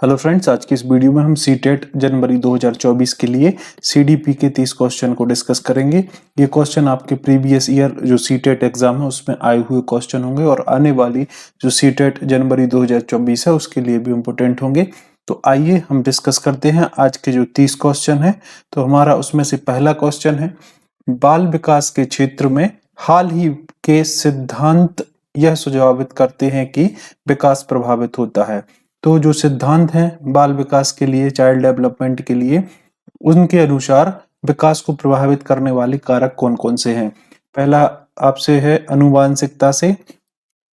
Hello friends, आज की इस वीडियो में हम सीटेट जनवरी 2024 के लिए सीडीपी के 30 क्वेश्चन को डिस्कस करेंगे। ये क्वेश्चन आपके प्रीवियस ईयर जो सीटेट एग्जाम है उसमें आए हुए क्वेश्चन होंगे और आने वाली जो सीटेट जनवरी 2024 है उसके लिए भी इम्पोर्टेंट होंगे। तो आइए हम डिस्कस करते हैं आज के जो 30 क्वेश्चन है। तो हमारा उसमें से पहला क्वेश्चन है, बाल विकास के क्षेत्र में हाल ही के सिद्धांत यह सुझावित करते हैं कि विकास प्रभावित होता है। तो जो सिद्धांत हैं बाल विकास के लिए, चाइल्ड डेवलपमेंट के लिए, उनके अनुसार विकास को प्रभावित करने वाले कारक कौन कौन से हैं। पहला आपसे है, अनुवांशिकता से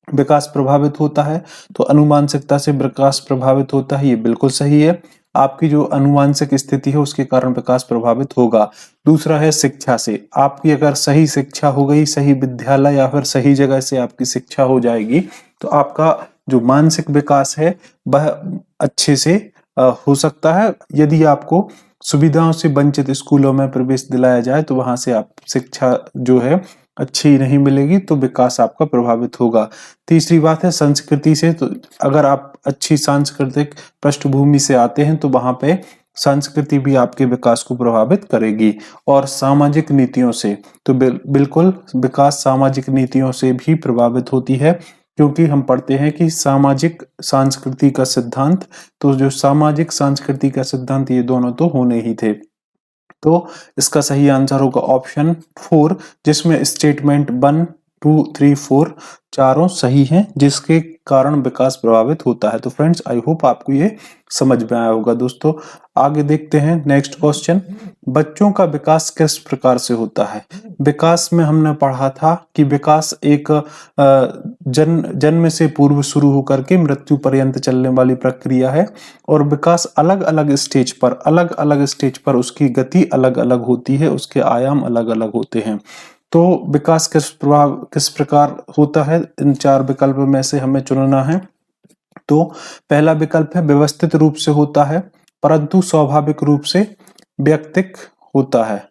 विकास प्रभावित होता है। तो अनुवांशिकता से विकास प्रभावित होता है, ये बिल्कुल सही है। आपकी जो अनुवांशिक स्थिति है उसके कारण विकास प्रभावित होगा। दूसरा है शिक्षा से, आपकी अगर सही शिक्षा हो गई, सही विद्यालय या फिर सही जगह से आपकी शिक्षा हो जाएगी तो आपका जो मानसिक विकास है वह अच्छे से हो सकता है। यदि आपको सुविधाओं से वंचित स्कूलों में प्रवेश दिलाया जाए तो वहां से आप शिक्षा जो है अच्छी नहीं मिलेगी तो विकास आपका प्रभावित होगा। तीसरी बात है संस्कृति से, तो अगर आप अच्छी सांस्कृतिक पृष्ठभूमि से आते हैं तो वहां पे संस्कृति भी आपके विकास को प्रभावित करेगी। और सामाजिक नीतियों से, तो बिल्कुल विकास सामाजिक नीतियों से भी प्रभावित होती है, क्योंकि हम पढ़ते हैं कि सामाजिक सांस्कृति का सिद्धांत, तो जो सामाजिक संस्कृति का सिद्धांत ये दोनों तो होने ही थे। तो इसका सही आंसर होगा ऑप्शन 4, जिसमें स्टेटमेंट 1, 2, 3, 4 चारों सही हैं, जिसके कारण विकास प्रभावित होता है। तो फ्रेंड्स, आई होप आपको ये समझ में आया होगा। दोस्तों आगे देखते हैं नेक्स्ट क्वेश्चन, बच्चों का विकास किस प्रकार से होता है। विकास में हमने पढ़ा था कि विकास एक जन्म से पूर्व शुरू होकर के मृत्यु पर्यंत चलने वाली प्रक्रिया है और विकास अलग अलग स्टेज पर उसकी गति अलग अलग होती है, उसके आयाम अलग अलग होते हैं। तो विकास किस प्रकार होता है, इन चार विकल्प में से हमें चुनना है। तो पहला विकल्प है व्यवस्थित रूप से होता है परंतु स्वाभाविक रूप से व्यक्तिक होता है।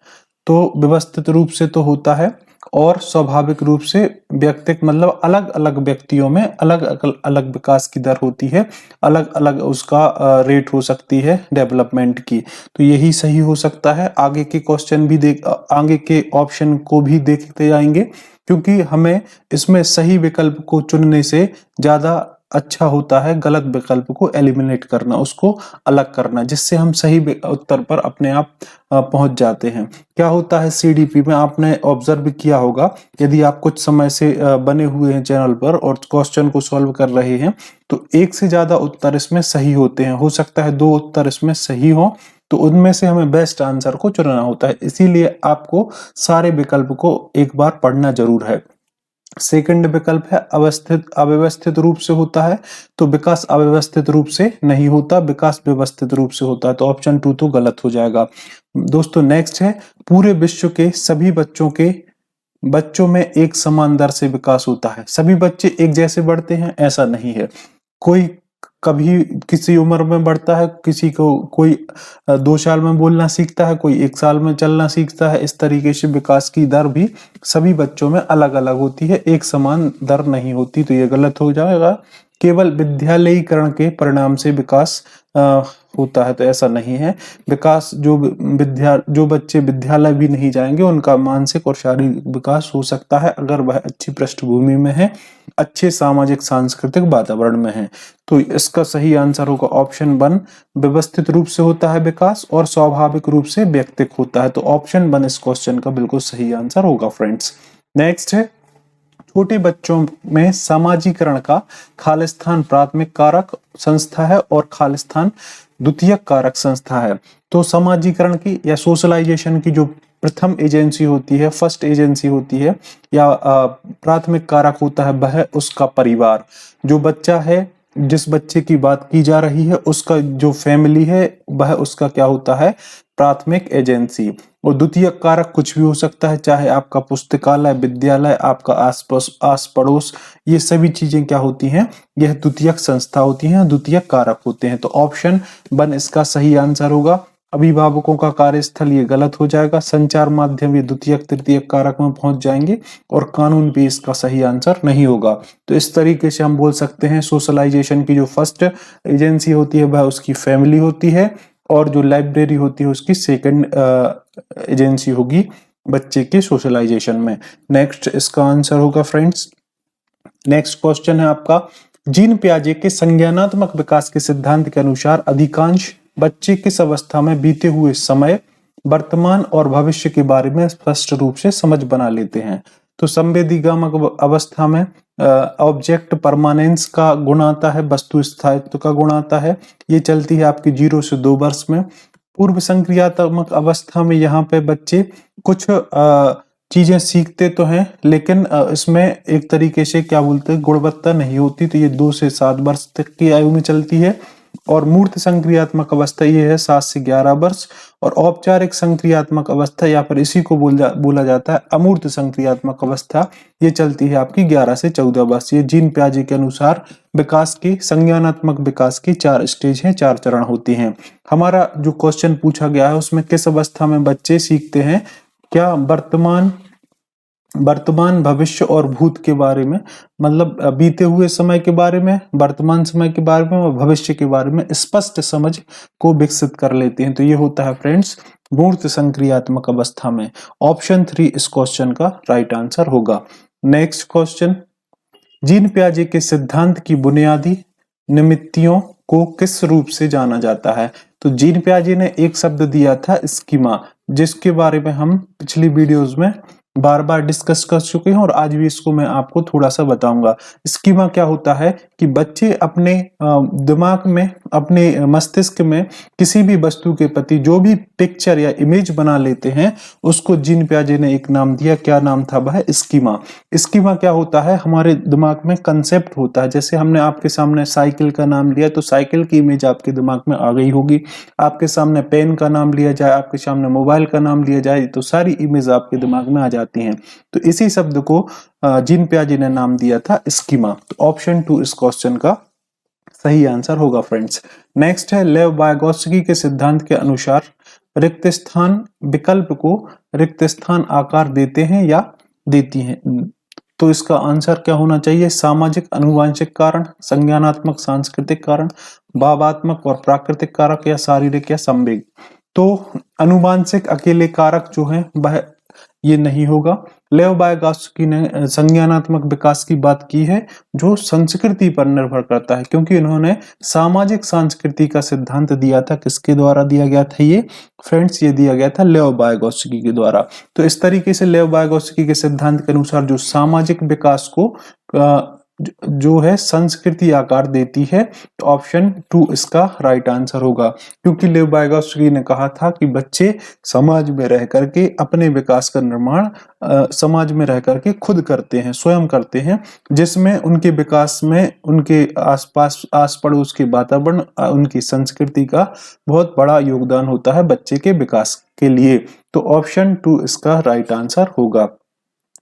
तो व्यवस्थित रूप से तो होता है और स्वाभाविक रूप से व्यक्तिक, मतलब अलग अलग व्यक्तियों में अलग अलग विकास की दर होती है, अलग अलग उसका रेट हो सकती है डेवलपमेंट की। तो यही सही हो सकता है। आगे के क्वेश्चन भी आगे के ऑप्शन को भी देखते जाएंगे, क्योंकि हमें इसमें सही विकल्प को चुनने से ज्यादा अच्छा होता है गलत विकल्प को एलिमिनेट करना, उसको अलग करना, जिससे हम सही उत्तर पर अपने आप पहुंच जाते हैं। क्या होता है सीडीपी में, आपने ऑब्जर्व किया होगा, यदि आप कुछ समय से बने हुए हैं चैनल पर और क्वेश्चन को सॉल्व कर रहे हैं तो एक से ज्यादा उत्तर इसमें सही होते हैं। हो सकता है 2 उत्तर इसमें सही हो, तो उनमें से हमें बेस्ट आंसर को चुनना होता है। इसीलिए आपको सारे विकल्प को एक बार पढ़ना जरूर है। सेकंड विकल्प है अव्यवस्थित रूप से होता है। तो विकास अव्यवस्थित रूप से नहीं होता, विकास व्यवस्थित रूप से होता है। तो ऑप्शन 2 तो गलत हो जाएगा। दोस्तों नेक्स्ट है, पूरे विश्व के सभी बच्चों में एक समान दर से विकास होता है। सभी बच्चे एक जैसे बढ़ते हैं ऐसा नहीं है। कोई कभी किसी उम्र में बढ़ता है, किसी को कोई 2 साल में बोलना सीखता है, कोई 1 साल में चलना सीखता है। इस तरीके से विकास की दर भी सभी बच्चों में अलग अलग होती है, एक समान दर नहीं होती। तो ये गलत हो जाएगा। केवल विद्यालयीकरण के परिणाम से विकास होता है, तो ऐसा नहीं है। विकास जो बच्चे विद्यालय भी नहीं जाएंगे उनका मानसिक और शारीरिक विकास हो सकता है अगर वह अच्छी पृष्ठभूमि में है, अच्छे सामाजिक सांस्कृतिक वातावरण में है। तो इसका सही आंसर होगा ऑप्शन 1, व्यवस्थित रूप से होता है विकास और स्वाभाविक रूप से व्यक्तिक होता है। तो ऑप्शन 1 इस क्वेश्चन का बिल्कुल सही आंसर होगा फ्रेंड्स। नेक्स्ट है, छोटे बच्चों में समाजीकरण का खालिस्तान प्राथमिक कारक संस्था है और खालिस्तान द्वितीयक कारक संस्था है। तो समाजीकरण की या सोशलाइजेशन की जो प्रथम एजेंसी होती है, फर्स्ट एजेंसी होती है या प्राथमिक कारक होता है वह उसका परिवार। जो बच्चा है, जिस बच्चे की बात की जा रही है, उसका जो फैमिली है वह उसका क्या होता है, प्राथमिक एजेंसी। और द्वितीय कारक कुछ भी हो सकता है, चाहे आपका पुस्तकालय, विद्यालय, आपका आस पड़ोस, ये सभी चीजें क्या होती हैं, यह द्वितीयक संस्था होती हैं, द्वितीयक कारक होते हैं। तो ऑप्शन 1 इसका सही आंसर होगा। अभिभावकों का कार्यस्थल, ये गलत हो जाएगा। संचार माध्यम, ये द्वितीयक तृतीयक कारक में पहुंच जाएंगे। और कानून भी इसका सही आंसर नहीं होगा। तो इस तरीके से हम बोल सकते हैं सोशलाइजेशन की जो फर्स्ट एजेंसी होती है वह उसकी फैमिली होती है, और जो लाइब्रेरी होती है उसकी सेकंड एजेंसी होगी बच्चे के सोशलाइजेशन में। नेक्स्ट इसका आंसर होगा फ्रेंड्स। नेक्स्ट क्वेश्चन है आपका, जीन पियाजे के संज्ञानात्मक विकास के सिद्धांत के अनुसार अधिकांश बच्चे किस अवस्था में बीते हुए समय, वर्तमान और भविष्य के बारे में स्पष्ट रूप से समझ बना लेते हैं। तो संवेदीगामक अवस्था में ऑब्जेक्ट परमानेंस का गुण आता है, वस्तु स्थायित्व का गुण आता है। ये चलती है आपकी 0 से 2 वर्ष में। पूर्व संक्रियात्मक अवस्था में यहाँ पे बच्चे कुछ चीजें सीखते तो हैं, लेकिन इसमें एक तरीके से क्या बोलते हैं, गुणवत्ता नहीं होती। तो ये 2 से 7 वर्ष तक की आयु में चलती है। और मूर्त संक्रियात्मक अवस्था ये है 7 से 11 वर्ष। और औपचारिक संक्रियात्मक अवस्था, या फिर इसी को बोला जाता है अमूर्त संक्रियात्मक अवस्था, ये चलती है आपकी 11 से 14 वर्ष। ये जीन पियाजे के अनुसार विकास की, संज्ञानात्मक विकास की 4 स्टेज हैं, 4 चरण होती हैं। हमारा जो क्वेश्चन पूछा गया है उसमें किस अवस्था में बच्चे सीखते हैं, क्या वर्तमान, भविष्य और भूत के बारे में, मतलब बीते हुए समय के बारे में, वर्तमान समय के बारे में और भविष्य के बारे में स्पष्ट समझ को विकसित कर लेते हैं। तो ये होता है फ्रेंड्स मूर्त संक्रियात्मक अवस्था में। ऑप्शन 3 इस क्वेश्चन का राइट आंसर होगा। नेक्स्ट क्वेश्चन, जीन पियाजे के सिद्धांत की बुनियादी निमित्तियों को किस रूप से जाना जाता है। तो जीन पियाजे ने एक शब्द दिया था स्कीमा, जिसके बारे में हम पिछली वीडियोस में बार बार डिस्कस कर चुके हैं, और आज भी इसको मैं आपको थोड़ा सा बताऊंगा। स्कीमा क्या होता है कि बच्चे अपने दिमाग में, अपने मस्तिष्क में किसी भी वस्तु के प्रति जो भी पिक्चर या इमेज बना लेते हैं, उसको जीन पियाजे ने एक नाम दिया। क्या नाम था वह? स्कीमा। स्कीमा क्या होता है, हमारे दिमाग में कंसेप्ट होता है। जैसे हमने आपके सामने साइकिल का नाम लिया तो साइकिल की इमेज आपके दिमाग में आ गई होगी। आपके सामने पेन का नाम लिया जाए, आपके सामने मोबाइल का नाम लिया जाए, तो सारी इमेज आपके दिमाग में आ जाती हैं। तो इसी शब्द को जीन पियाजे ने नाम दिया था स्कीमा। तो ऑप्शन 2 इस क्वेश्चन का सही आंसर होगा फ्रेंड्स। नेक्स्ट है, लेव वायगोत्स्की के सिद्धांत के अनुसार रिक्त स्थान विकल्प को रिक्त स्थान आकार देते हैं या देती हैं। तो इसका आंसर क्या होना चाहिए? सामाजिक अनुवांशिक कारण, संज्ञानात्मक सांस्कृतिक कारण, भावात्मक और प्राकृतिक कारक, या शारीरिक या संवेग। तो अनुवांशिक अकेले कारक जो है वह ये नहीं होगा। लेव वायगोत्स्की ने संज्ञानात्मक विकास की बात की है जो संस्कृति पर निर्भर करता है, क्योंकि उन्होंने सामाजिक संस्कृति का सिद्धांत दिया था। किसके द्वारा दिया गया था ये फ्रेंड्स? ये दिया गया था लेव वायगोत्स्की के द्वारा। तो इस तरीके से लेव वायगोत्स्की के सिद्धांत के अनुसार जो सामाजिक विकास को जो है संस्कृति आकार देती है। तो ऑप्शन 2 इसका राइट आंसर होगा, क्योंकि लेव वायगोत्स्की ने कहा था कि बच्चे समाज में रह करके अपने विकास का निर्माण समाज में रह करके खुद करते हैं, स्वयं करते हैं, जिसमें उनके विकास में उनके आसपास, आस पड़ोस के वातावरण, उनकी संस्कृति का बहुत बड़ा योगदान होता है बच्चे के विकास के लिए। तो ऑप्शन 2 इसका राइट आंसर होगा।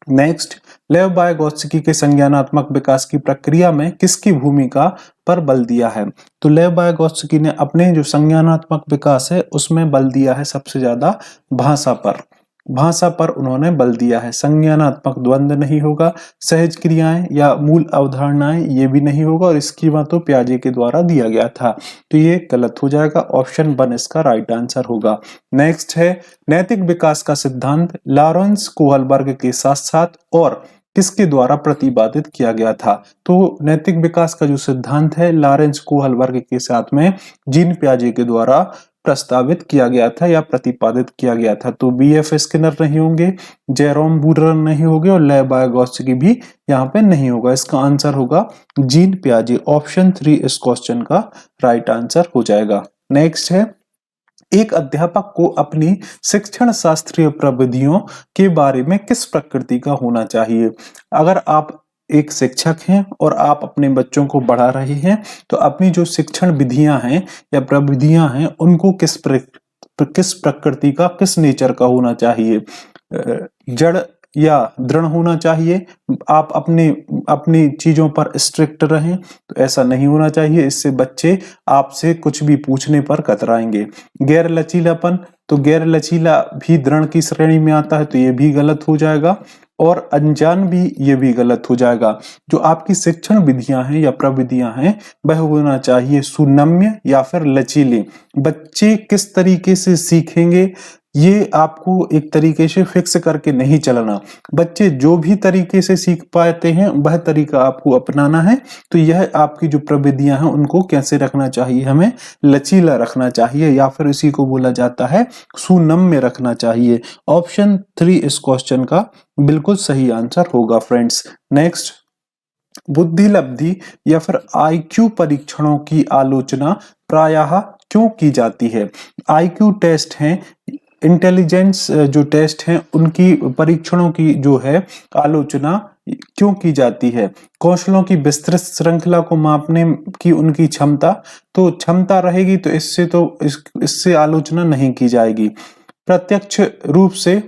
नेक्स्ट, लेव वायगोत्स्की के संज्ञानात्मक विकास की प्रक्रिया में किसकी भूमिका पर बल दिया है? तो लेव वायगोत्स्की ने अपने जो संज्ञानात्मक विकास है उसमें बल दिया है सबसे ज्यादा भाषा पर। भाषा पर उन्होंने बल दिया है। संज्ञानात्मक द्वंद्व नहीं होगा, सहज क्रियाएं या मूल अवधारणाएं ये भी नहीं होगा, और स्कीमा तो पियाजे के द्वारा दिया गया था। तो ये गलत हो जाएगा। ऑप्शन 1 इसका राइट आंसर होगा। नेक्स्ट है, नैतिक विकास का सिद्धांत लॉरेंस कोहलबर्ग के साथ साथ और किसके द्वारा प्रतिपादित किया गया था? तो नैतिक विकास का जो सिद्धांत है लॉरेंस कोहलबर्ग के साथ में जीन पियाजे के द्वारा प्रस्तावित किया गया था या प्रतिपादित किया गया था। तो BF स्किनर नहीं होंगे, जेरोम बूरर नहीं होंगे, और लेव वायगोत्स्की भी यहाँ पे नहीं होगा। इसका आंसर होगा जीन पियाजे। ऑप्शन 3 इस क्वेश्चन का राइट आंसर हो जाएगा। नेक्स्ट है, एक अध्यापक को अपनी शिक्षण शास्त्रीय प्रविधियों के बारे में किस प्रकृति का होना चाहिए? अगर आप एक शिक्षक हैं और आप अपने बच्चों को पढ़ा रहे हैं, तो अपनी जो शिक्षण विधियां हैं या प्रविधियां हैं उनको किस प्रकृति का, किस नेचर का होना चाहिए? जड़ या दृढ़ होना चाहिए, आप अपनी चीजों पर स्ट्रिक्ट रहें, तो ऐसा नहीं होना चाहिए, इससे बच्चे आपसे कुछ भी पूछने पर कतराएंगे। गैर लचीलापन, तो गैर लचीला भी दृढ़ की श्रेणी में आता है, तो ये भी गलत हो जाएगा। और अनजान भी, ये भी गलत हो जाएगा। जो आपकी शिक्षण विधियां हैं या प्रविधियां हैं वह होना चाहिए सुनम्य या फिर लचीले। बच्चे किस तरीके से सीखेंगे ये आपको एक तरीके से फिक्स करके नहीं चलना। बच्चे जो भी तरीके से सीख पाते हैं वह तरीका आपको अपनाना है। तो यह आपकी जो प्रविधियां हैं उनको कैसे रखना चाहिए, हमें लचीला रखना चाहिए या फिर इसी को बोला जाता है सुनम्य रखना चाहिए। ऑप्शन 3 इस क्वेश्चन का बिल्कुल सही आंसर होगा फ्रेंड्स। नेक्स्ट, बुद्धि लब्धि या फिर आईक्यू परीक्षणों की आलोचना प्रायः क्यों की जाती है? आईक्यू टेस्ट हैं, इंटेलिजेंस जो टेस्ट हैं उनकी परीक्षणों की जो है आलोचना क्यों की जाती है? कौशलों की विस्तृत श्रृंखला को मापने की उनकी क्षमता, तो क्षमता रहेगी तो इससे आलोचना नहीं की जाएगी। प्रत्यक्ष रूप से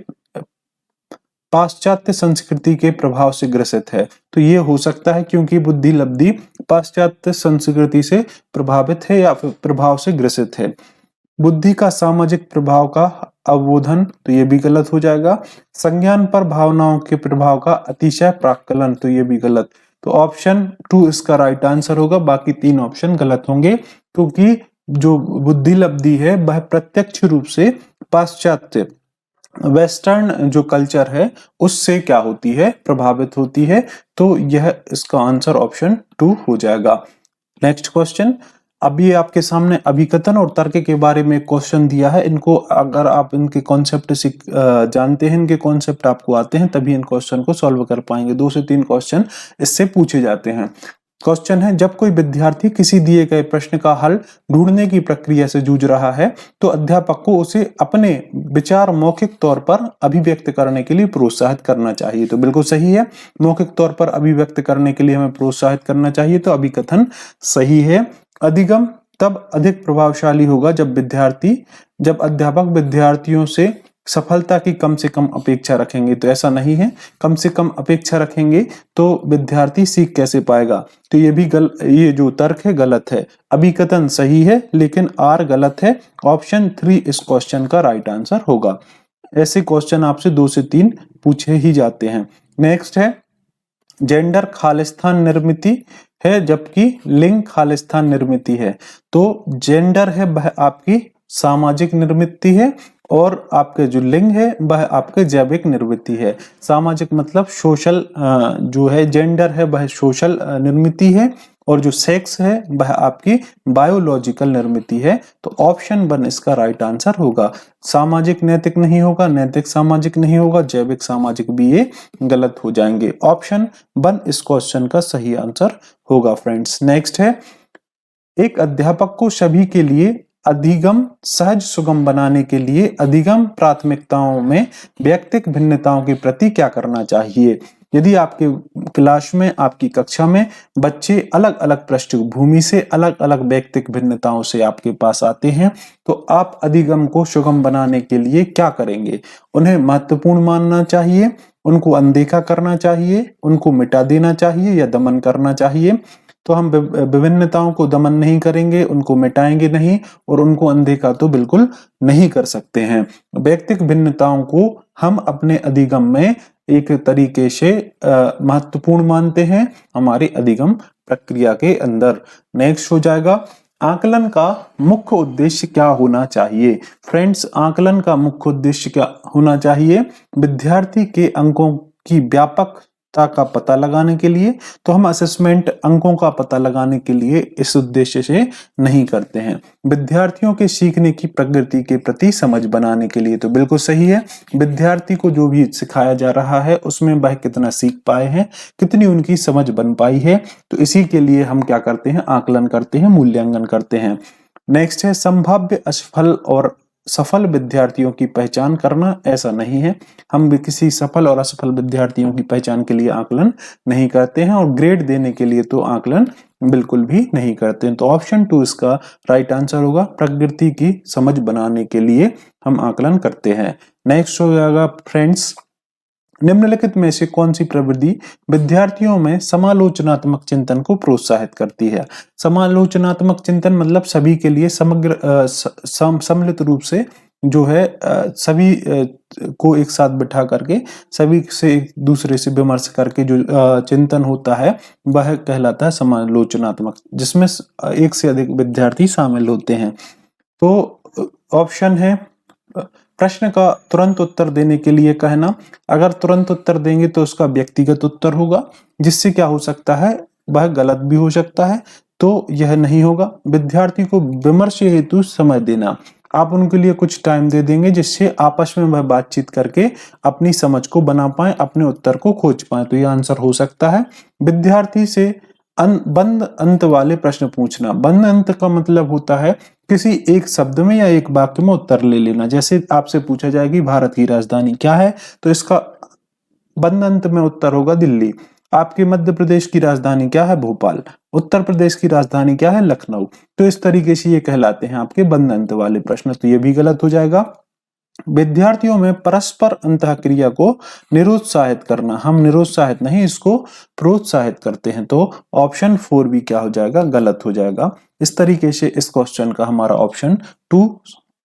पाश्चात्य संस्कृति के प्रभाव से ग्रसित है, तो ये हो सकता है क्योंकि बुद्धि लब्धि पाश्चात्य संस्कृति से प्रभावित है या प्रभाव से ग्रसित है। बुद्धि का सामाजिक प्रभाव का अवबोधन, तो ये भी गलत हो जाएगा। संज्ञान पर भावनाओं के प्रभाव का अतिशय प्राक्कलन, तो ये भी गलत। तो ऑप्शन 2 इसका राइट आंसर होगा, बाकी 3 ऑप्शन गलत होंगे क्योंकि जो बुद्धि लब्धि है वह प्रत्यक्ष रूप से पाश्चात्य वेस्टर्न जो कल्चर है उससे क्या होती है, प्रभावित होती है। तो यह इसका आंसर ऑप्शन 2 हो जाएगा। नेक्स्ट क्वेश्चन, अभी आपके सामने अभिकथन और तर्क के बारे में क्वेश्चन दिया है। इनको अगर आप इनके कॉन्सेप्ट जानते हैं, इनके कॉन्सेप्ट आपको आते हैं, तभी इन क्वेश्चन को सॉल्व कर पाएंगे। 2 से 3 क्वेश्चन इससे पूछे जाते हैं। क्वेश्चन है, जब कोई विद्यार्थी किसी दिए गए प्रश्न का हल ढूंढने की प्रक्रिया से जूझ रहा है तो अध्यापक को उसे अपने विचार मौखिक तौर पर अभिव्यक्त करने के लिए प्रोत्साहित करना चाहिए। तो बिल्कुल सही है, मौखिक तौर पर अभिव्यक्त करने के लिए हमें प्रोत्साहित करना चाहिए, तो अभिकथन सही है। अधिगम तब अधिक प्रभावशाली होगा जब अध्यापक विद्यार्थियों से सफलता की कम से कम अपेक्षा रखेंगे, तो ऐसा नहीं है, कम से कम अपेक्षा रखेंगे तो विद्यार्थी सीख कैसे पाएगा? तो ये जो तर्क है गलत है। अभिकथन सही है लेकिन आर गलत है। ऑप्शन 3 इस क्वेश्चन का राइट आंसर होगा। ऐसे क्वेश्चन आपसे 2 से 3 पूछे ही जाते हैं। नेक्स्ट है, जेंडर खालिस्तान निर्मिति है जबकि लिंग खालिस्तान निर्मिति है। तो जेंडर है वह आपकी सामाजिक निर्मिति है और आपके जो लिंग है वह आपके जैविक निर्मिति है। सामाजिक मतलब सोशल, जो है जेंडर है वह सोशल निर्मिति है और जो सेक्स है वह आपकी बायोलॉजिकल निर्मिति है। तो ऑप्शन 1 इसका राइट आंसर होगा। सामाजिक नैतिक नहीं होगा, नैतिक सामाजिक नहीं होगा, जैविक सामाजिक भी ये गलत हो जाएंगे। ऑप्शन 1 इस क्वेश्चन का सही आंसर होगा फ्रेंड्स। नेक्स्ट है, एक अध्यापक को सभी के लिए अधिगम सहज सुगम बनाने के लिए अधिगम प्राथमिकताओं में व्यक्तिगत भिन्नताओं के प्रति क्या करना चाहिए? यदि आपके क्लास में, आपकी कक्षा में बच्चे अलग अलग पृष्ठभूमि से, अलग अलग व्यक्तिगत भिन्नताओं से आपके पास आते हैं, तो आप अधिगम को सुगम बनाने के लिए क्या करेंगे? उन्हें महत्वपूर्ण मानना चाहिए, उनको अनदेखा करना चाहिए, उनको मिटा देना चाहिए या दमन करना चाहिए? तो हम विभिन्नताओं को दमन नहीं करेंगे, उनको मिटाएंगे नहीं और उनको अनदेखा तो बिल्कुल नहीं कर सकते हैं। व्यक्तिगत भिन्नताओं को हम अपने अधिगम में एक तरीके से महत्वपूर्ण मानते हैं हमारी अधिगम प्रक्रिया के अंदर। नेक्स्ट हो जाएगा, आकलन का मुख्य उद्देश्य क्या होना चाहिए? फ्रेंड्स, आकलन का मुख्य उद्देश्य क्या होना चाहिए? विद्यार्थी के अंकों की व्यापकता का पता लगाने के लिए। तो हम असेसमेंट अंकों का पता लगाने के लिए इस उद्देश्य से नहीं करते हैं। विद्यार्थियों के सीखने की प्रगति के प्रति समझ बनाने के लिए, तो बिल्कुल सही है। विद्यार्थी को जो भी सिखाया जा रहा है उसमें वह कितना सीख पाए हैं, कितनी उनकी समझ बन पाई है, तो इसी के लिए हम क्या करते हैं? आकलन करते हैं, मूल्यांकन करते हैं। नेक्स्ट है, संभाव्य असफल और सफल विद्यार्थियों की पहचान करना। ऐसा नहीं है, हम भी किसी सफल और असफल विद्यार्थियों की पहचान के लिए आकलन नहीं करते हैं और ग्रेड देने के लिए तो आकलन बिल्कुल भी नहीं करते हैं। तो ऑप्शन 2 इसका राइट आंसर होगा। प्रकृति की समझ बनाने के लिए हम आकलन करते हैं। नेक्स्ट हो जाएगा फ्रेंड्स, निम्नलिखित में से कौन सी प्रवृत्ति विद्यार्थियों में समालोचनात्मक चिंतन को प्रोत्साहित करती है? समालोचनात्मक चिंतन मतलब सभी के लिए समग्र सम्मिलित रूप से जो है सभी को एक साथ बिठा करके सभी से एक दूसरे से विमर्श करके जो चिंतन होता है वह कहलाता है समालोचनात्मक, जिसमें एक से अधिक विद्यार्थी शामिल होते हैं। तो ऑप्शन है प्रश्न का तुरंत उत्तर देने के लिए कहना। अगर तुरंत उत्तर देंगे तो उसका व्यक्तिगत उत्तर होगा, जिससे क्या हो सकता है वह गलत भी हो सकता है, तो यह नहीं होगा। विद्यार्थी को विमर्श हेतु समय देना, आप उनके लिए कुछ टाइम दे देंगे जिससे आपस में वह बातचीत करके अपनी समझ को बना पाए, अपने उत्तर को खोज पाए, तो यह आंसर हो सकता है। विद्यार्थी से बंद अंत वाले प्रश्न पूछना। बंद अंत का मतलब होता है किसी एक शब्द में या एक वाक्य में उत्तर ले लेना। जैसे आपसे पूछा जाए कि भारत की राजधानी क्या है, तो इसका बंद अंत में उत्तर होगा दिल्ली। आपके मध्य प्रदेश की राजधानी क्या है? भोपाल। उत्तर प्रदेश की राजधानी क्या है? लखनऊ। तो इस तरीके से ये कहलाते हैं आपके बंद अंत वाले प्रश्न, तो ये भी गलत हो जाएगा। विद्यार्थियों में परस्पर अंतःक्रिया को निरुत्साहित करना, हम निरुत्साहित नहीं इसको प्रोत्साहित करते हैं, तो ऑप्शन 4 भी क्या हो जाएगा? गलत हो जाएगा। इस तरीके से इस क्वेश्चन का हमारा ऑप्शन 2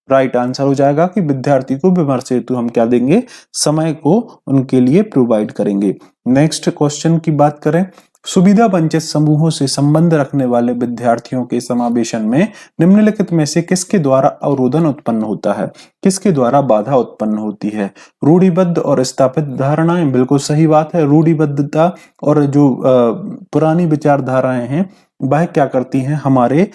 राइट आंसर हो जाएगा कि विद्यार्थी को विमर्श हेतु हम क्या देंगे? समय को उनके लिए प्रोवाइड करेंगे। नेक्स्ट क्वेश्चन की बात करें, सुविधा वंचित समूहों से संबंध रखने वाले विद्यार्थियों के समावेशन में निम्नलिखित में से किसके द्वारा अवरोधन उत्पन्न होता है? किसके द्वारा बाधा उत्पन्न होती है? रूढ़िबद्ध और स्थापित धारणाएं, बिल्कुल सही बात है। रूढ़िबद्धता और जो पुरानी विचारधाराएं हैं वह क्या करती हैं? हमारे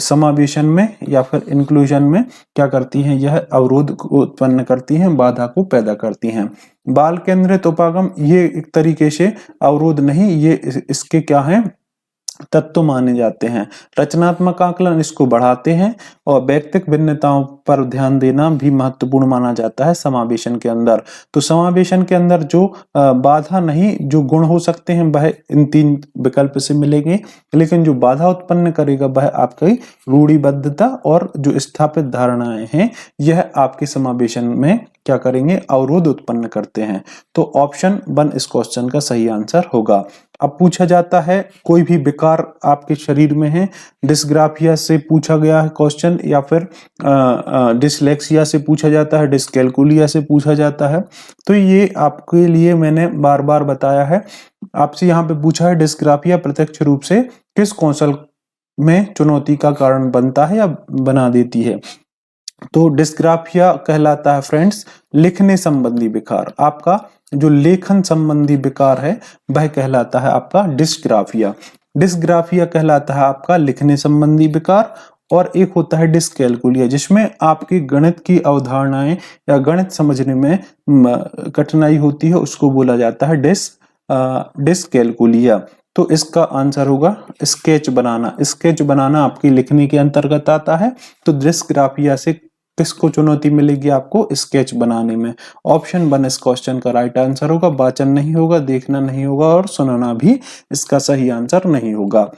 समावेशन में या फिर इंक्लूजन में क्या करती हैं? यह अवरोध को उत्पन्न करती हैं, बाधा को पैदा करती हैं। बाल केंद्रित उपागम, ये एक तरीके से अवरोध नहीं, ये इसके क्या हैं? तत्व माने जाते हैं। रचनात्मक आकलन इसको बढ़ाते हैं, और व्यक्तिगत भिन्नताओं पर ध्यान देना भी महत्वपूर्ण माना जाता है समावेशन के अंदर। तो समावेशन के अंदर जो बाधा नहीं, जो गुण हो सकते हैं वह इन 3 विकल्प से मिलेंगे, लेकिन जो बाधा उत्पन्न करेगा वह आपकी रूढ़िबद्धता और जो स्थापित धारणाएं हैं यह आपके समावेशन में क्या करेंगे? अवरोध उत्पन्न करते हैं। तो ऑप्शन 1 इस क्वेश्चन का सही आंसर होगा। अब पूछा जाता है कोई भी विकार आपके शरीर में है, डिस्ग्राफिया से पूछा गया है क्वेश्चन, या फिर डिसलेक्सिया से पूछा जाता है, डिसकैलकुलिया से पूछा जाता है, तो ये आपके लिए मैंने बार बार बताया है। आपसे यहाँ पे पूछा है डिस्ग्राफिया प्रत्यक्ष रूप से किस कौशल में चुनौती का कारण बनता है या बना देती है? तो डिस्ग्राफिया कहलाता है फ्रेंड्स लिखने संबंधी विकार। आपका जो लेखन संबंधी विकार है वह कहलाता है आपका डिस्ग्राफिया। डिस्ग्राफिया कहलाता है आपका लिखने संबंधी विकार। और एक होता है डिसकैलकुलिया, जिसमें आपकी गणित की अवधारणाएं या गणित समझने में कठिनाई होती है, उसको बोला जाता है डिसकैलकुलिया। तो इसका आंसर होगा स्केच बनाना। स्केच बनाना आपकी लिखने के अंतर्गत आता है। तो डिस्ग्राफिया से किसको चुनौती मिलेगी? आपको स्केच बनाने में। ऑप्शन 1 इस क्वेश्चन का राइट आंसर होगा। वाचन नहीं होगा, देखना नहीं होगा और सुनना भी इसका सही आंसर नहीं होगा।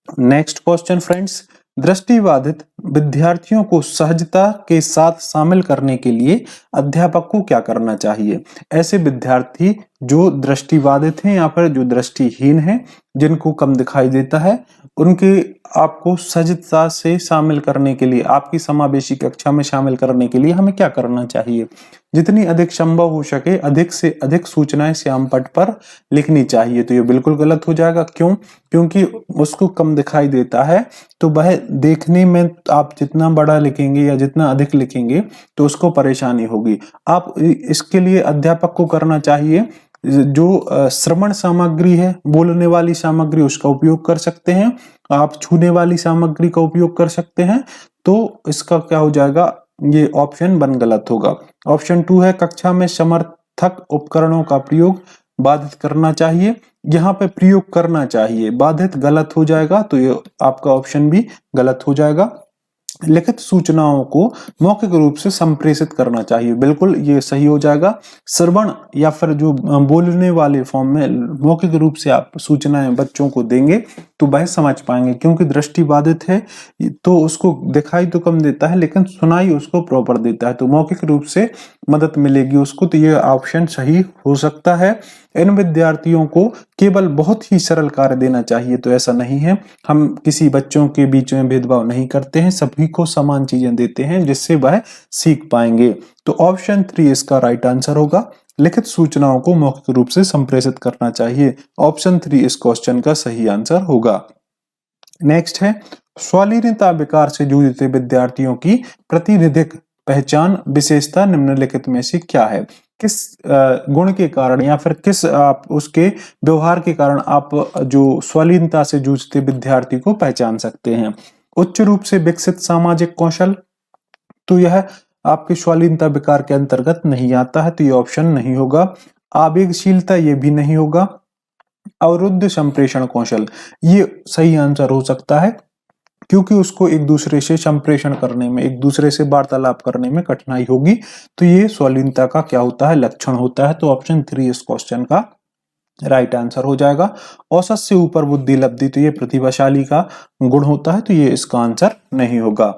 नेक्स्ट क्वेश्चन फ्रेंड्स, दृष्टिबाधित विद्यार्थियों को सहजता के साथ शामिल करने के लिए अध्यापक को क्या करना चाहिए? ऐसे विद्यार्थी जो दृष्टिबाधित हैं या फिर जो दृष्टिहीन हैं, जिनको कम दिखाई देता है, उनके आपको सहजता से शामिल करने के लिए, आपकी समावेशी कक्षा में शामिल करने के लिए हमें क्या करना चाहिए? जितनी अधिक संभव हो सके अधिक से अधिक सूचनाएं श्याम पट पर लिखनी चाहिए। तो ये बिल्कुल गलत हो जाएगा। क्यों? क्योंकि उसको कम दिखाई देता है, तो वह देखने में आप जितना बड़ा लिखेंगे या जितना अधिक लिखेंगे तो उसको परेशानी होगी। आप इसके लिए अध्यापक को करना चाहिए जो श्रवण सामग्री है, बोलने वाली सामग्री, उसका उपयोग कर सकते हैं। आप छूने वाली सामग्री का उपयोग कर सकते हैं। तो इसका क्या हो जाएगा? ये ऑप्शन 1 गलत होगा। ऑप्शन 2 है कक्षा में समर्थक उपकरणों का प्रयोग बाधित करना चाहिए। यहाँ पे प्रयोग करना चाहिए, बाधित गलत हो जाएगा, तो ये आपका ऑप्शन भी गलत हो जाएगा। लिखित सूचनाओं को मौखिक रूप से संप्रेषित करना चाहिए। बिल्कुल ये सही हो जाएगा। श्रवण या फिर जो बोलने वाले फॉर्म में मौखिक रूप से आप सूचनाएं बच्चों को देंगे तो वह समझ पाएंगे, क्योंकि दृष्टि बाधित है तो उसको दिखाई तो कम देता है लेकिन सुनाई उसको प्रॉपर देता है, तो मौखिक रूप से मदद मिलेगी उसको। तो ये ऑप्शन सही हो सकता है। इन विद्यार्थियों को केवल बहुत ही सरल कार्य देना चाहिए, तो ऐसा नहीं है। हम किसी बच्चों के बीच में भेदभाव नहीं करते हैं, सभी को समान चीजें देते हैं जिससे वह सीख पाएंगे। तो ऑप्शन 3 इसका राइट आंसर होगा। लिखित सूचनाओं को मौखिक रूप से संप्रेषित करना चाहिए। ऑप्शन 3 इस क्वेश्चन का सही आंसर होगा। नेक्स्ट है, स्वलीनता विकार से जूझते विद्यार्थियों की प्रातिनिधिक पहचान विशेषता निम्नलिखित में से क्या है? किस गुण के कारण या फिर किस आप उसके व्यवहार के कारण आप जो स्वलीनता से जूझते विद्यार्थी को पहचान सकते हैं? उच्च रूप से विकसित सामाजिक कौशल, तो यह आपके स्वलीनता विकार के अंतर्गत नहीं आता है, तो ये ऑप्शन नहीं होगा। आवेगशीलता, ये भी नहीं होगा। अवरुद्ध संप्रेषण कौशल, ये सही आंसर हो सकता है, क्योंकि उसको एक दूसरे से संप्रेषण करने में, एक दूसरे से वार्तालाप करने में कठिनाई होगी, तो ये स्वलीनता का क्या होता है? लक्षण होता है। तो ऑप्शन 3 इस क्वेश्चन का राइट आंसर हो जाएगा। औसत से ऊपर बुद्धि लब्धि, तो ये प्रतिभाशाली का गुण होता है, तो ये इसका आंसर नहीं होगा।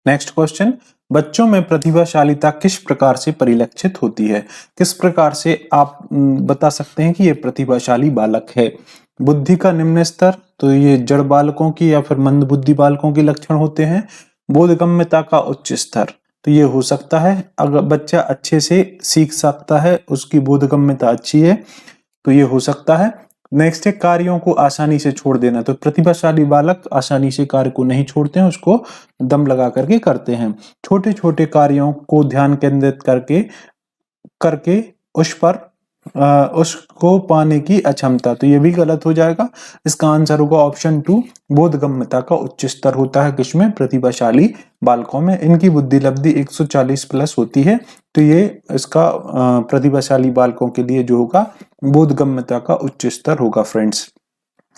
नेक्स्ट क्वेश्चन, बच्चों में प्रतिभाशालीता किस प्रकार से परिलक्षित होती है? किस प्रकार से आप बता सकते हैं कि ये प्रतिभाशाली बालक है? बुद्धि का निम्न स्तर, तो ये जड़ बालकों की या फिर मंद बुद्धि बालकों के लक्षण होते हैं। बोधगम्यता का उच्च स्तर, तो ये हो सकता है अगर बच्चा अच्छे से सीख सकता है, उसकी बोधगम्यता अच्छी है, तो ये हो सकता है। नेक्स्ट है, कार्यों को आसानी से छोड़ देना, तो प्रतिभाशाली बालक आसानी से कार्य को नहीं छोड़ते हैं, उसको दम लगा करके करते हैं। छोटे छोटे कार्यों को ध्यान केंद्रित करके करके उस पर उसको पाने की अक्षमता, तो ये भी गलत हो जाएगा। इसका आंसर होगा ऑप्शन 2, बोधगम्यता का उच्च स्तर होता है किसमें? प्रतिभाशाली बालकों में। इनकी बुद्धि लब्धि 140 प्लस होती है, तो ये इसका प्रतिभाशाली बालकों के लिए जो होगा बोधगम्यता का उच्च स्तर होगा। फ्रेंड्स,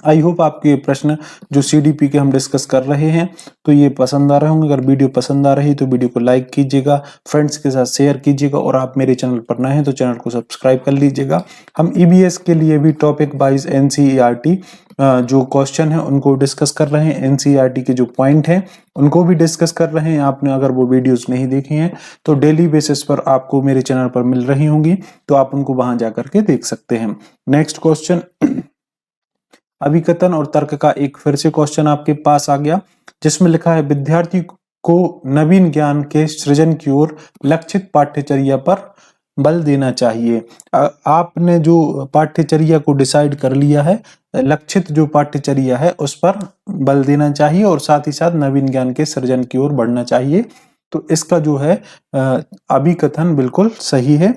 आई होप आपके ये प्रश्न जो सीडीपी के हम डिस्कस कर रहे हैं तो ये पसंद आ रहे होंगे। अगर वीडियो पसंद आ रही तो वीडियो को लाइक कीजिएगा, फ्रेंड्स के साथ शेयर कीजिएगा, और आप मेरे चैनल पर नए हैं तो चैनल को सब्सक्राइब कर लीजिएगा। हम ईबीएस के लिए भी टॉपिक वाइज एनसीईआरटी जो क्वेश्चन है उनको डिस्कस कर रहे हैं, एनसीईआरटी के जो पॉइंट हैं उनको भी डिस्कस कर रहे हैं। आपने अगर वो वीडियोस नहीं देखी हैं तो डेली बेसिस पर आपको मेरे चैनल पर मिल रही होंगी, तो आप उनको वहां जाकर के देख सकते हैं। नेक्स्ट क्वेश्चन, अभिकथन और तर्क का एक फिर से क्वेश्चन आपके पास आ गया, जिसमें लिखा है विद्यार्थी को नवीन ज्ञान के सृजन की ओर लक्षित पाठ्यचर्या पर बल देना चाहिए। आपने जो पाठ्यचर्या को डिसाइड कर लिया है, लक्षित जो पाठ्यचर्या है उस पर बल देना चाहिए और साथ ही साथ नवीन ज्ञान के सृजन की ओर बढ़ना चाहिए। तो इसका जो है अभिकथन बिल्कुल सही है।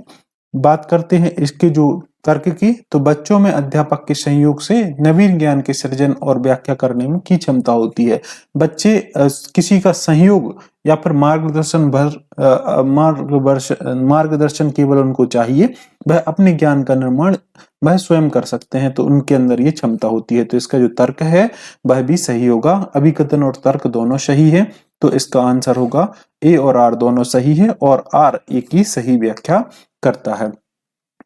बात करते हैं इसके जो तर्क की, तो बच्चों में अध्यापक के सहयोग से नवीन ज्ञान के सृजन और व्याख्या करने में की क्षमता होती है। बच्चे किसी का सहयोग या फिर मार्गदर्शन केवल उनको चाहिए, वह अपने ज्ञान का निर्माण वह स्वयं कर सकते हैं, तो उनके अंदर ये क्षमता होती है। तो इसका जो तर्क है वह भी सही होगा। अभिकथन और तर्क दोनों सही है, तो इसका आंसर होगा ए और आर दोनों सही है, और आर ए की सही व्याख्या करता है।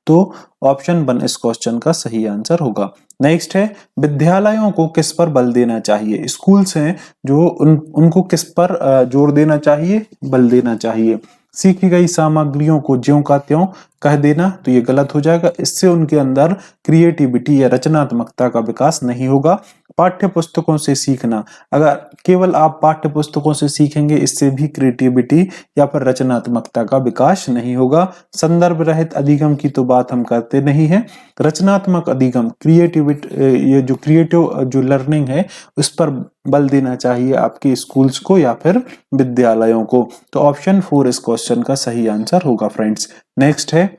तो ऑप्शन 1 इस क्वेश्चन का सही आंसर होगा। नेक्स्ट है, विद्यालयों को किस पर बल देना चाहिए? स्कूल्स हैं जो उनको किस पर जोर देना चाहिए, बल देना चाहिए? सीखी गई सामग्रियों को ज्यों का त्यों कह देना, तो ये गलत हो जाएगा। इससे उनके अंदर क्रिएटिविटी या रचनात्मकता का विकास नहीं होगा। पाठ्य पुस्तकों से सीखना, अगर केवल आप पाठ्य पुस्तकों से सीखेंगे इससे भी क्रिएटिविटी या फिर रचनात्मकता का विकास नहीं होगा। संदर्भ रहित अधिगम की तो बात हम करते नहीं है। रचनात्मक अधिगम, क्रिएटिविटी, ये जो क्रिएटिव जो लर्निंग है उस पर बल देना चाहिए आपके स्कूल्स को या फिर विद्यालयों को। तो ऑप्शन 4 इस क्वेश्चन का सही आंसर होगा। फ्रेंड्स, नेक्स्ट है,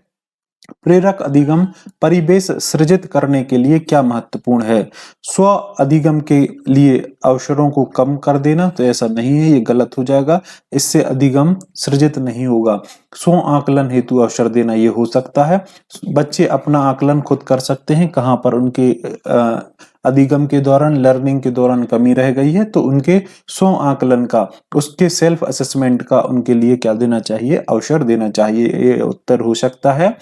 प्रेरक अधिगम परिवेश सृजित करने के लिए क्या महत्वपूर्ण है? स्व अधिगम के लिए अवसरों को कम कर देना, तो ऐसा नहीं है, ये गलत हो जाएगा। इससे अधिगम सृजित नहीं होगा। स्व आकलन हेतु अवसर देना, ये हो सकता है। बच्चे अपना आकलन खुद कर सकते हैं, कहाँ पर उनके अधिगम के दौरान, लर्निंग के दौरान कमी रह गई है, तो उनके स्व आकलन का, उसके सेल्फ असेसमेंट का उनके लिए क्या देना चाहिए, अवसर देना चाहिए। ये उत्तर हो सकता है।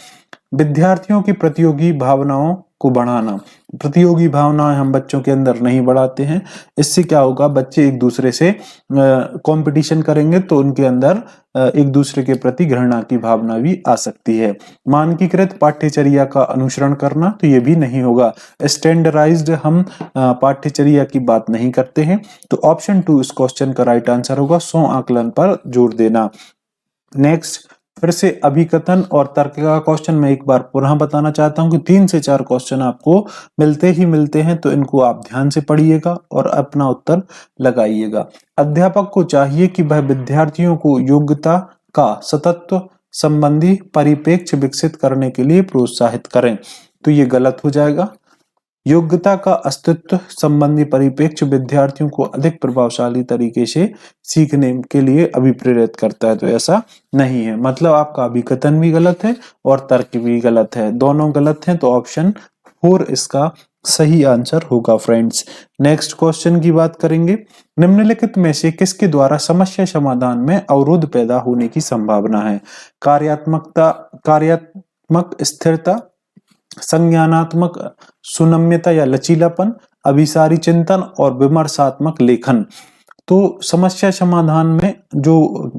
विद्यार्थियों की प्रतियोगी भावनाओं को बढ़ाना। प्रतियोगी भावनाएं हम बच्चों के अंदर नहीं बढ़ाते हैं। इससे क्या होगा, बच्चे एक दूसरे से कंपटीशन करेंगे तो उनके अंदर एक दूसरे के प्रति घृणा की भावना भी आ सकती है। मानकीकृत पाठ्यचर्या का अनुसरण करना, तो ये भी नहीं होगा। स्टैंडर्डाइज्ड हम पाठ्यचर्या की बात नहीं करते हैं। तो ऑप्शन 2 इस क्वेश्चन का राइट आंसर होगा, स्व आकलन पर जोर देना। नेक्स्ट, फिर से अभिकथन और तर्क का क्वेश्चन मैं एक बार पुनः बताना चाहता हूं कि 3 से 4 क्वेश्चन आपको मिलते ही मिलते हैं, तो इनको आप ध्यान से पढ़िएगा और अपना उत्तर लगाइएगा। अध्यापक को चाहिए कि वह विद्यार्थियों को योग्यता का सतत्व संबंधी परिप्रेक्ष्य विकसित करने के लिए प्रोत्साहित करें, तो ये गलत हो जाएगा। योग्यता का अस्तित्व संबंधी परिप्रेक्ष्य विद्यार्थियों को अधिक प्रभावशाली तरीके से सीखने के लिए अभिप्रेरित करता है, तो ऐसा नहीं है। मतलब आपका अभिकथन भी गलत है और तर्क भी गलत है, दोनों गलत हैं, तो ऑप्शन 4 इसका सही आंसर होगा फ्रेंड्स। नेक्स्ट क्वेश्चन की बात करेंगे। निम्नलिखित में से किसके द्वारा समस्या समाधान में अवरोध पैदा होने की संभावना है? कार्यात्मक स्थिरता, संज्ञानात्मक सुनम्यता या लचीलापन, अभिसारी चिंतन और विमर्शात्मक लेखन। तो समस्या समाधान में जो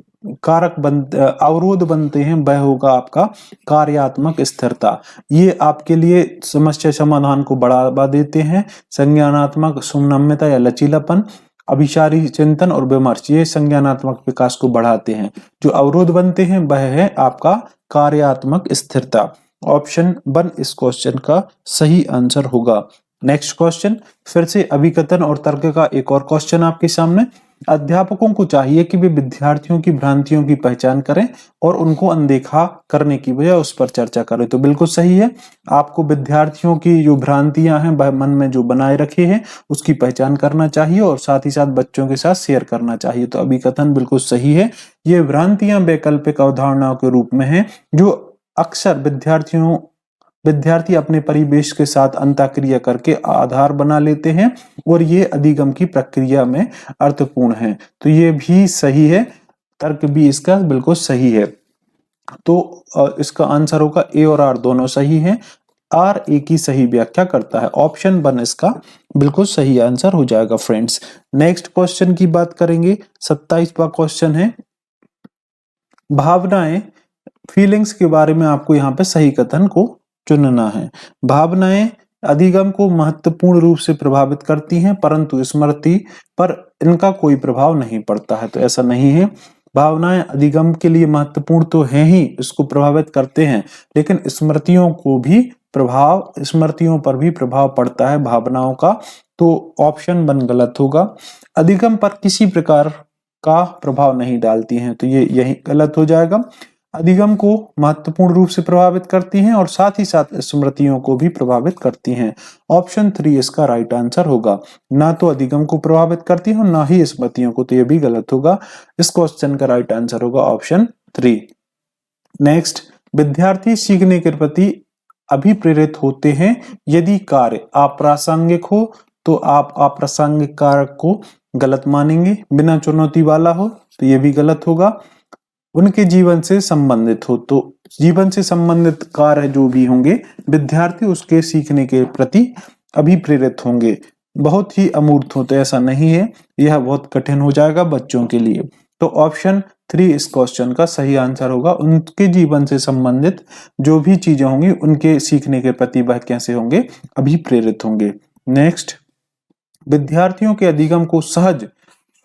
अवरोध बनते हैं वह होगा आपका कार्यात्मक स्थिरता। ये आपके लिए समस्या समाधान को बढ़ावा देते हैं। संज्ञानात्मक सुनम्यता या लचीलापन, अभिसारी चिंतन और विमर्श, ये संज्ञानात्मक विकास को बढ़ाते हैं। जो अवरोध बनते हैं वह है आपका कार्यात्मक स्थिरता। ऑप्शन 1 इस क्वेश्चन का सही आंसर होगा। नेक्स्ट क्वेश्चन, फिर से अभिकथन और तर्क का एक और क्वेश्चन आपके सामने। अध्यापकों को चाहिए कि वे विद्यार्थियों की भ्रांतियों की पहचान करें और उनको अनदेखा करने की बजाय उस पर चर्चा करें, तो बिल्कुल सही है। आपको विद्यार्थियों की जो भ्रांतियां हैं वह मन में जो बनाए रखे हैं उसकी पहचान करना चाहिए और साथ ही साथ बच्चों के साथ शेयर करना चाहिए, तो अभिकथन बिल्कुल सही है। ये भ्रांतियां वैकल्पिक अवधारणाओं के रूप में है जो अक्सर विद्यार्थी अपने परिवेश के साथ अंतःक्रिया करके आधार बना लेते हैं और ये अधिगम की प्रक्रिया में अर्थपूर्ण है, तो ये भी सही है। तर्क भी इसका बिल्कुल सही है, तो इसका आंसर होगा ए और आर दोनों सही है। आर ए की सही व्याख्या करता है, ऑप्शन 1 इसका बिल्कुल सही आंसर हो जाएगा फ्रेंड्स। नेक्स्ट क्वेश्चन की बात करेंगे, 27वां क्वेश्चन है। भावनाएं, फीलिंग्स के बारे में आपको यहाँ पे सही कथन को चुनना है। भावनाएं अधिगम को महत्वपूर्ण रूप से प्रभावित करती हैं परंतु स्मृति पर इनका कोई प्रभाव नहीं पड़ता है, तो ऐसा नहीं है। भावनाएं अधिगम के लिए महत्वपूर्ण तो हैं ही, इसको प्रभावित करते हैं, लेकिन स्मृतियों पर भी प्रभाव पड़ता है भावनाओं का, तो ऑप्शन 1 गलत होगा। अधिगम पर किसी प्रकार का प्रभाव नहीं डालती हैं, तो ये यही गलत हो जाएगा। अधिगम को महत्वपूर्ण रूप से प्रभावित करती हैं और साथ ही साथ स्मृतियों को भी प्रभावित करती हैं, ऑप्शन 3 इसका राइट आंसर होगा। ना तो अधिगम को प्रभावित करती है ना ही स्मृतियों को, तो ये भी गलत होगा। इस क्वेश्चन का राइट आंसर होगा ऑप्शन 3। नेक्स्ट, विद्यार्थी सीखने के प्रति अभिप्रेरित होते हैं यदि कार्य अप्रासंगिक हो, तो आप अप्रासंगिक कारक को गलत मानेंगे। बिना चुनौती वाला हो तो ये भी गलत होगा। उनके जीवन से संबंधित हो, तो जीवन से संबंधित कार्य जो भी होंगे विद्यार्थी उसके सीखने के प्रति अभिप्रेरित होंगे। बहुत ही अमूर्त हो, तो ऐसा नहीं है, यह बहुत कठिन हो जाएगा बच्चों के लिए, तो ऑप्शन 3 इस क्वेश्चन का सही आंसर होगा। उनके जीवन से संबंधित जो भी चीजें होंगी उनके सीखने के प्रति वह कैसे होंगे, अभिप्रेरित होंगे। नेक्स्ट, विद्यार्थियों के अधिगम को सहज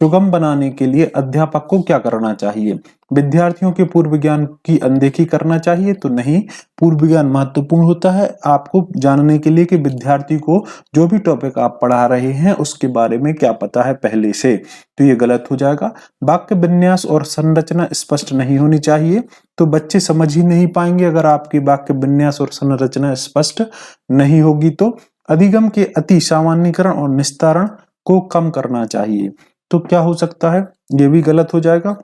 सुगम बनाने के लिए अध्यापक को क्या करना चाहिए? विद्यार्थियों के पूर्व ज्ञान की अनदेखी करना चाहिए? तो नहीं, पूर्व ज्ञान महत्वपूर्ण होता है आपको जानने के लिए कि विद्यार्थी को जो भी टॉपिक आप पढ़ा रहे हैं उसके बारे में क्या पता है पहले से, तो ये गलत हो जाएगा। वाक्य विन्यास और संरचना स्पष्ट नहीं होनी चाहिए, तो बच्चे समझ ही नहीं पाएंगे अगर आपकी वाक्य विन्यास और संरचना स्पष्ट नहीं होगी। तो अधिगम के अति सामान्यीकरण और निस्तारण को कम करना चाहिए, तो क्या हो सकता है, ये भी गलत हो जाएगा।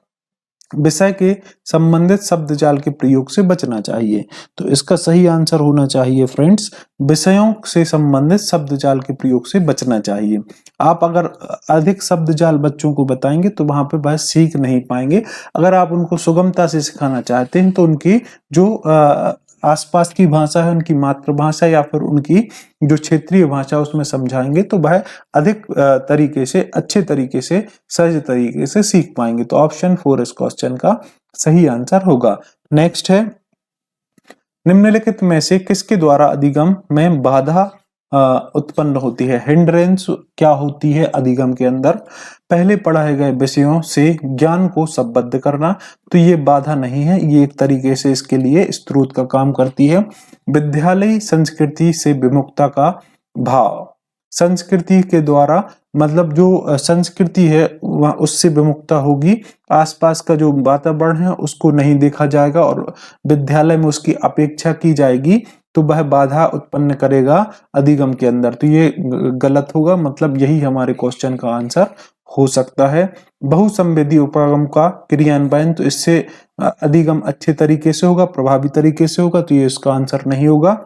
विषय के संबंधित शब्द जाल के प्रयोग से बचना चाहिए। तो इसका सही आंसर होना चाहिए फ्रेंड्स, विषयों से संबंधित शब्द जाल के प्रयोग से बचना चाहिए। आप अगर अधिक शब्द जाल बच्चों को बताएंगे तो वहां पे वह सीख नहीं पाएंगे। अगर आप उनको सुगमता से सिखाना चाहते हैं तो उनकी जो आसपास की भाषा है, उनकी मातृभाषा या फिर उनकी जो क्षेत्रीय भाषा उसमें समझाएंगे तो वह अधिक तरीके से, अच्छे तरीके से, सहज तरीके से सीख पाएंगे। तो ऑप्शन 4 इस क्वेश्चन का सही आंसर होगा। नेक्स्ट है, निम्नलिखित में से किसके द्वारा अधिगम में बाधा उत्पन्न होती है? हिंड्रेंस क्या होती है अधिगम के अंदर? पहले पढ़ाए गए विषयों से ज्ञान को संबद्ध करना, तो ये बाधा नहीं है, ये एक तरीके से इसके लिए स्रोत का काम करती है। विद्यालयी संस्कृति से विमुखता का भाव, संस्कृति के द्वारा मतलब जो संस्कृति है वह उससे विमुखता होगी, आसपास का जो वातावरण है उसको नहीं देखा जाएगा और विद्यालय में उसकी अपेक्षा की जाएगी, तो वह बाधा उत्पन्न करेगा अधिगम के अंदर। तो ये गलत होगा, मतलब यही हमारे क्वेश्चन का आंसर हो सकता है। बहुसंवेदी उपगम का क्रियान्वयन, तो इससे अधिगम अच्छे तरीके से होगा, प्रभावी तरीके से होगा, तो ये इसका आंसर नहीं होगा।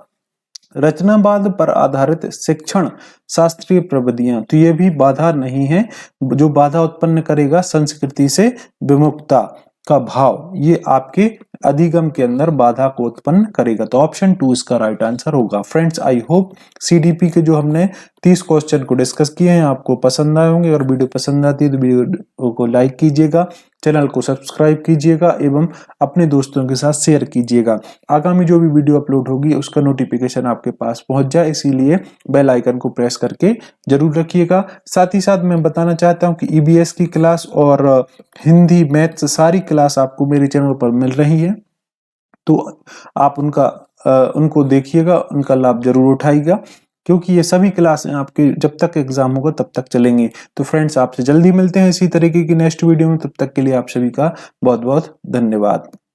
रचनावाद पर आधारित शिक्षण शास्त्रीय प्रविधियां, तो ये भी बाधा नहीं है। जो बाधा उत्पन्न करेगा संस्कृति से विमुखता का भाव, ये आपके अधिगम के अंदर बाधा को उत्पन्न करेगा। तो ऑप्शन 2 इसका राइट आंसर होगा। फ्रेंड्स, आई होप सीडीपी के जो हमने 30 क्वेश्चन को डिस्कस किए हैं आपको पसंद आए होंगे। अगर वीडियो पसंद आती है तो वीडियो को लाइक कीजिएगा, चैनल को सब्सक्राइब कीजिएगा एवं अपने दोस्तों के साथ शेयर कीजिएगा। आगामी जो भी वीडियो अपलोड होगी उसका नोटिफिकेशन आपके पास पहुंच जाए, इसीलिए बेल आइकन को प्रेस करके जरूर रखिएगा। साथ ही साथ मैं बताना चाहता हूं कि ईबीएस की क्लास और हिंदी, मैथ्स सारी क्लास आपको मेरे चैनल पर मिल रही है, तो आप उनको देखिएगा, उनका लाभ जरूर उठाइएगा, क्योंकि ये सभी क्लासें आपके जब तक एग्जाम होगा तब तक चलेंगी। तो फ्रेंड्स, आपसे जल्दी मिलते हैं इसी तरीके की नेक्स्ट वीडियो में। तब तक के लिए आप सभी का बहुत बहुत धन्यवाद।